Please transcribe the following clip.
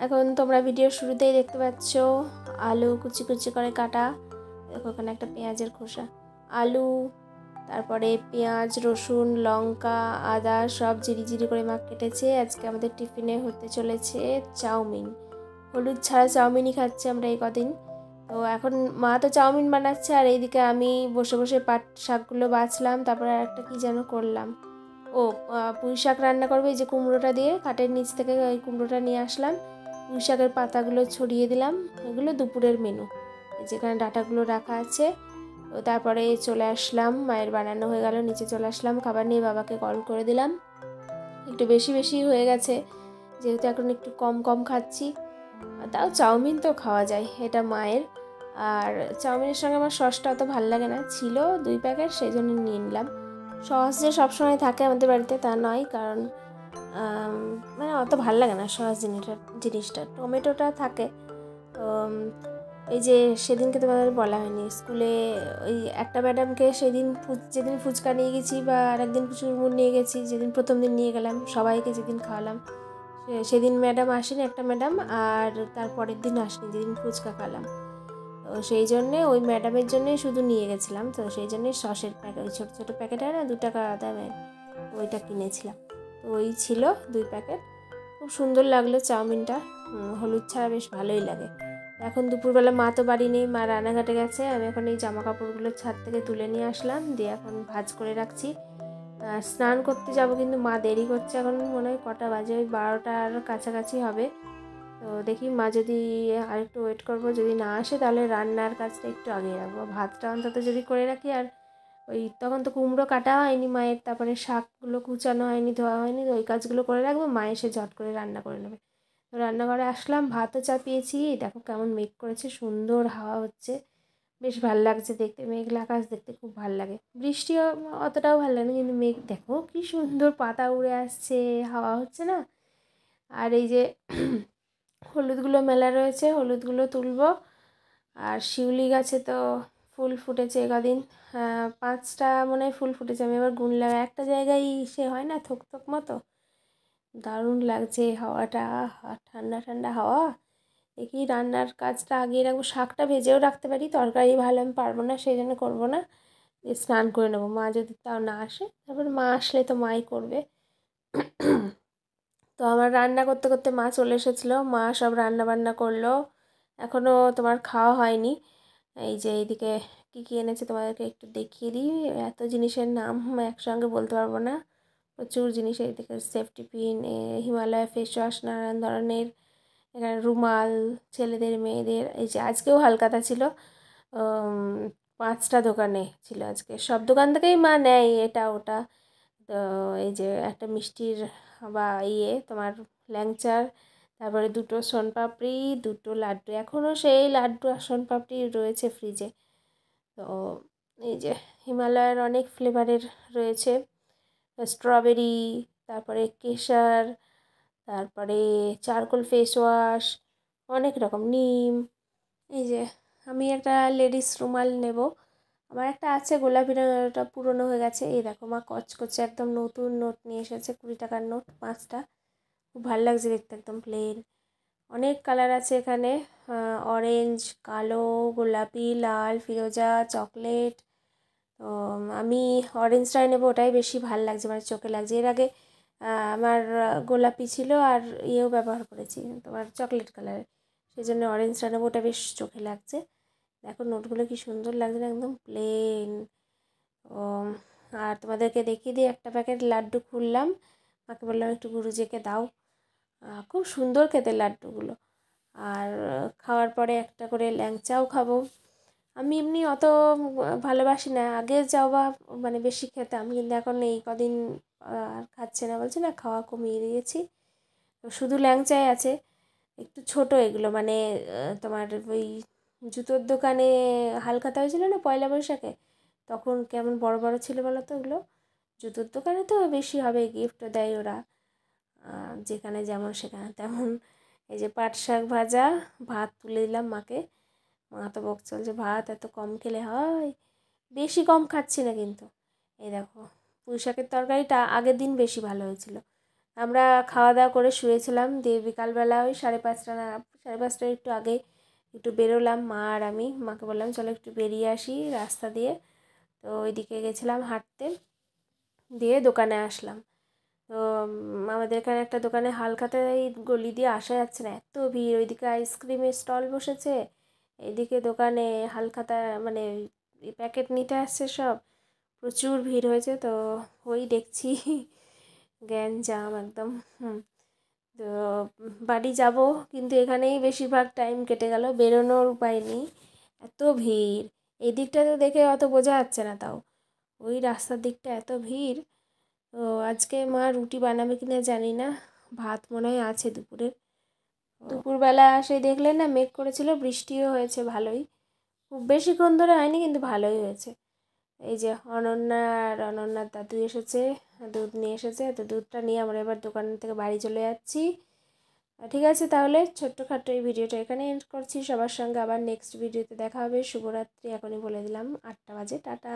এখন তোমরা ভিডিওর শুরুতেই দেখতে পাচ্ছ আলু কুচি কুচি করে কাটা। দেখো ওখানে একটা পেঁয়াজের খোসা, আলু, তারপরে পেঁয়াজ, রসুন, লঙ্কা, আদা সব জিরি করে মা কেটেছে। আজকে আমাদের টিফিনে হতে চলেছে চাউমিন। হলুদ ছাড়া চাউমিনই খাচ্ছি আমরা এই কদিন। তো এখন মা তো চাউমিন বানাচ্ছে, আর এইদিকে আমি বসে বসে পাট শাকগুলো বাছলাম। তারপরে আর একটা কী যেন করলাম, পুঁই শাক রান্না করবে। এই যে কুমড়োটা দিয়ে খাটের নিচ থেকে ওই কুমড়োটা নিয়ে আসলাম, পুঁই শাকের পাতাগুলো ছড়িয়ে দিলাম। এগুলো দুপুরের মেনু, যেখানে ডাটাগুলো রাখা আছে। তো তারপরে চলে আসলাম, মায়ের বানানো হয়ে গেল, নিচে চলে আসলাম খাবার নিয়ে। বাবাকে কল করে দিলাম, একটু বেশি হয়ে গেছে যেহেতু এখন একটু কম খাচ্ছি। তাও চাউমিন তো খাওয়া যায়, এটা মায়ের। আর চাউমিনের সঙ্গে আমার সসটা অত ভালো লাগে না, ছিল 2 প্যাকেট, সেই জন্য নিয়ে নিলাম। সস যে সবসময় থাকে আমাদের বাড়িতে তা নয়, কারণ মানে অত ভালো লাগে না সস জিনিসটা। টমেটোটা থাকে। তো এই যে সেদিনকে তোমাদের বলা হয়নি, স্কুলে ওই একটা ম্যাডামকে সেদিন যেদিন ফুচকা নিয়ে গেছি, বা আরেকদিন চুরমুর নিয়ে গেছি, যেদিন প্রথম দিন নিয়ে গেলাম সবাইকে, যেদিন খাওয়ালাম সেদিন ম্যাডাম আসেনি, একটা ম্যাডাম। আর তারপরের দিন আসেনি যেদিন ফুচকা খাওয়ালাম। তো সেই জন্যে ওই ম্যাডামের জন্যই শুধু নিয়ে গেছিলাম। তো সেই জন্যে সসের প্যাকেট, ওই ছোটো প্যাকেট হয় না 2 টাকা দামের, ওইটা কিনেছিলাম। তো ওই ছিল 2 প্যাকেট। খুব সুন্দর লাগলো চাউমিনটা, হলুদ ছাড়া বেশ ভালোই লাগে। এখন দুপুরবেলা মা তো বাড়ি নেই, মা রান্নাঘাটে গেছে। আমি এখন এই জামা কাপড়গুলো ছাদ থেকে তুলে নিয়ে আসলাম, দিয়ে এখন ভাঁজ করে রাখছি। স্নান করতে যাব, কিন্তু মা দেরি করছে। এখন মনে হয় কটা বাজে, ওই 12টার কাছাকাছি হবে। তো দেখি মা যদি আর একটু ওয়েট করবো, যদি না আসে তাহলে রান্নার কাজটা একটু আগিয়ে রাখবো। ভাতটা অন্তত যদি করে রাখি। আর ওই তখন তো কুমড়ো কাটা হয়নি মায়ের, তারপরে শাকগুলো কুচানো হয়নি, ধোয়া হয়নি, ওই কাজগুলো করে রাখবো, মা এসে ঝট করে রান্না করে নেবে। তো রান্নাঘরে আসলাম, ভাতও চাপিয়েছি। দেখো কেমন মেঘ করেছে, সুন্দর হাওয়া হচ্ছে, বেশ ভাল লাগছে দেখতে। মেঘলা আকাশ দেখতে খুব ভাল লাগে। বৃষ্টিও অতটাও ভালো লাগে না, কিন্তু মেঘ দেখো কি সুন্দর, পাতা উড়ে আসছে, হাওয়া হচ্ছে না। আর এই যে হলুদগুলো মেলা রয়েছে, হলুদগুলো তুলবো। আর শিউলি গাছে তো ফুল ফুটেছে কদিন, 5টা মনে হয় ফুল ফুটেছে। আমি এবার গুনলাম, একটা জায়গায় সে হয় না থক মতো, দারুণ লাগছে হাওয়াটা, ঠান্ডা হাওয়া। দেখি রান্নার কাজটা আগিয়ে রাখবো। শাকটা ভেজেও রাখতে পারি, তরকারি ভালো আমি পারবো না, সেই জন্য করবো না। স্নান করে নেবো, মা যদি তাও না আসে। তারপর মা আসলে তো মাই করবে। তো আমার রান্না করতে করতে মা চলে এসেছিলো, মা সব রান্না বান্না করলো। এখনও তোমার খাওয়া হয়নি। এই যে এইদিকে কী এনেছে তোমাদেরকে একটু দেখিয়ে দিই। এত জিনিসের নাম একসঙ্গে বলতে পারবো না, প্রচুর জিনিস। এইদিকে safety pin, Himalaya face wash, নানান ধরনের, এখানে রুমাল, ছেলেদের মেয়েদের। এই যে আজকেও হালখাতা ছিল, 5টা দোকানে ছিল আজকে। সব দোকান থেকেই মা নেয় এটা ওটা। তো এই যে একটা মিষ্টির বা তোমার ল্যাংচার, তারপরে 2টো সোনপাপড়ি, 2টো লাড্ডু, এখনও সেই লাড্ডু আর সোনপাপড়ি রয়েছে ফ্রিজে। তো এই যে হিমালয়ের অনেক ফ্লেভারের রয়েছে, স্ট্রবেরি, তারপরে কেশর, তারপরে চারকোল ফেস ওয়াশ, অনেক রকম, নিম। এই যে আমি একটা লেডিস রুমাল নেব, আমার একটা আছে গোলাপি রঙের, ওটা পুরনো হয়ে গেছে। এই দেখো মা কচকচে একদম নতুন নোট নিয়ে এসেছে, 20 টাকার নোট 5টা, খুব ভালো লাগছে দেখতে, একদম প্লেন। অনেক কালার আছে এখানে, অরেঞ্জ, কালো, গোলাপি, লাল, ফিরোজা, চকলেট। তো আমি অরেঞ্জটাই নেবো, ওটাই বেশি ভালো লাগছে, মানে চোখে লাগছে। এর আগে আমার গোলাপি ছিল, আর ব্যবহার করেছি তোমার চকলেট কালারের, সেই জন্য অরেঞ্জটা নেবো, ওটা বেশ চোখে লাগছে। দেখো নোটগুলো কি সুন্দর লাগছে না, একদম প্লেন। ও আর তোমাদেরকে দেখিয়ে দিই, একটা প্যাকেট লাড্ডু খুললাম, মাকে বললাম একটু গুরুজিকে দাও। খুব সুন্দর খেতে লাড্ডুগুলো। আর খাওয়ার পরে একটা করে ল্যাংচাও খাবো। আমি এমনি অত ভালোবাসি না, আগে যাও বা মানে বেশি খেতাম, কিন্তু এখন এই কদিন আর খাচ্ছে না, বলছে না, খাওয়া কমিয়ে দিয়েছি। তো শুধু ল্যাংচাই আছে, একটু ছোট এগুলো, মানে তোমার ওই জুতোর দোকানে হালখাতা হয়েছিল না পয়লা বৈশাখে, তখন কেমন বড় বড় ছিল বলো তো ওগুলো। জুতোর দোকানে তো বেশি হবে, গিফটও দেয় ওরা, যেখানে যেমন সেখানে তেমন। এই যে পাট শাক ভাজা, ভাত তুলে দিলাম মাকে। মা তো বক চলছে, ভাত এত কম খেলে হয়, বেশি কম খাচ্ছি না কিন্তু। এই দেখো পুঁই শাকের তরকারিটা আগের দিন বেশি ভালো হয়েছিল, আমরা খাওয়া দাওয়া করে শুয়েছিলাম, দিয়ে বিকালবেলা ওই 5:30 না 5:30 একটু আগে একটু বেরোলাম মা আর আমি। মাকে বললাম চলো একটু বেরিয়ে আসি রাস্তা দিয়ে, তো ওইদিকে গেছিলাম হাঁটতে, দিয়ে দোকানে আসলাম। তো আমাদের এখানে একটা দোকানে হালখাতা এই গলি দিয়ে আসা যাচ্ছে না, এত ভিড়। ওইদিকে আইসক্রিমের স্টল বসেছে, এইদিকে দোকানে হালখাতা মানে প্যাকেট নিতে আসছে সব, প্রচুর ভিড় হয়েছে। তো ওই দেখছি গ্যাঞ্জাম একদম। তো বাড়ি যাব, কিন্তু এখানেই বেশিরভাগ টাইম কেটে গেল, বেরোনোর উপায় নেই, এত ভিড়। এই দিকটা তো দেখে অত বোঝা যাচ্ছে না, তাও ওই রাস্তার দিকটা এত ভিড়। তো আজকে মা রুটি বানাবে কিনা জানি না, ভাত মনে হয় আছে দুপুরের। দুপুরবেলা সেই দেখলে না মেঘ করেছিল, বৃষ্টিও হয়েছে ভালোই, খুব বেশিক্ষণ ধরে হয়নি কিন্তু ভালোই হয়েছে। এই যে অনন্যার দাদু এসেছে, দুধ নিয়ে এসেছে, তো দুধটা নিয়ে আমরা এবার দোকান থেকে বাড়ি চলে যাচ্ছি। ঠিক আছে, তাহলে ছোট্টখাট্টো এই ভিডিওটা এখানে এন্ড করছি। সবার সঙ্গে আবার নেক্সট ভিডিওতে দেখা হবে। শুভরাত্রি, এখনই বলে দিলাম, 8টা বাজে, টাটা।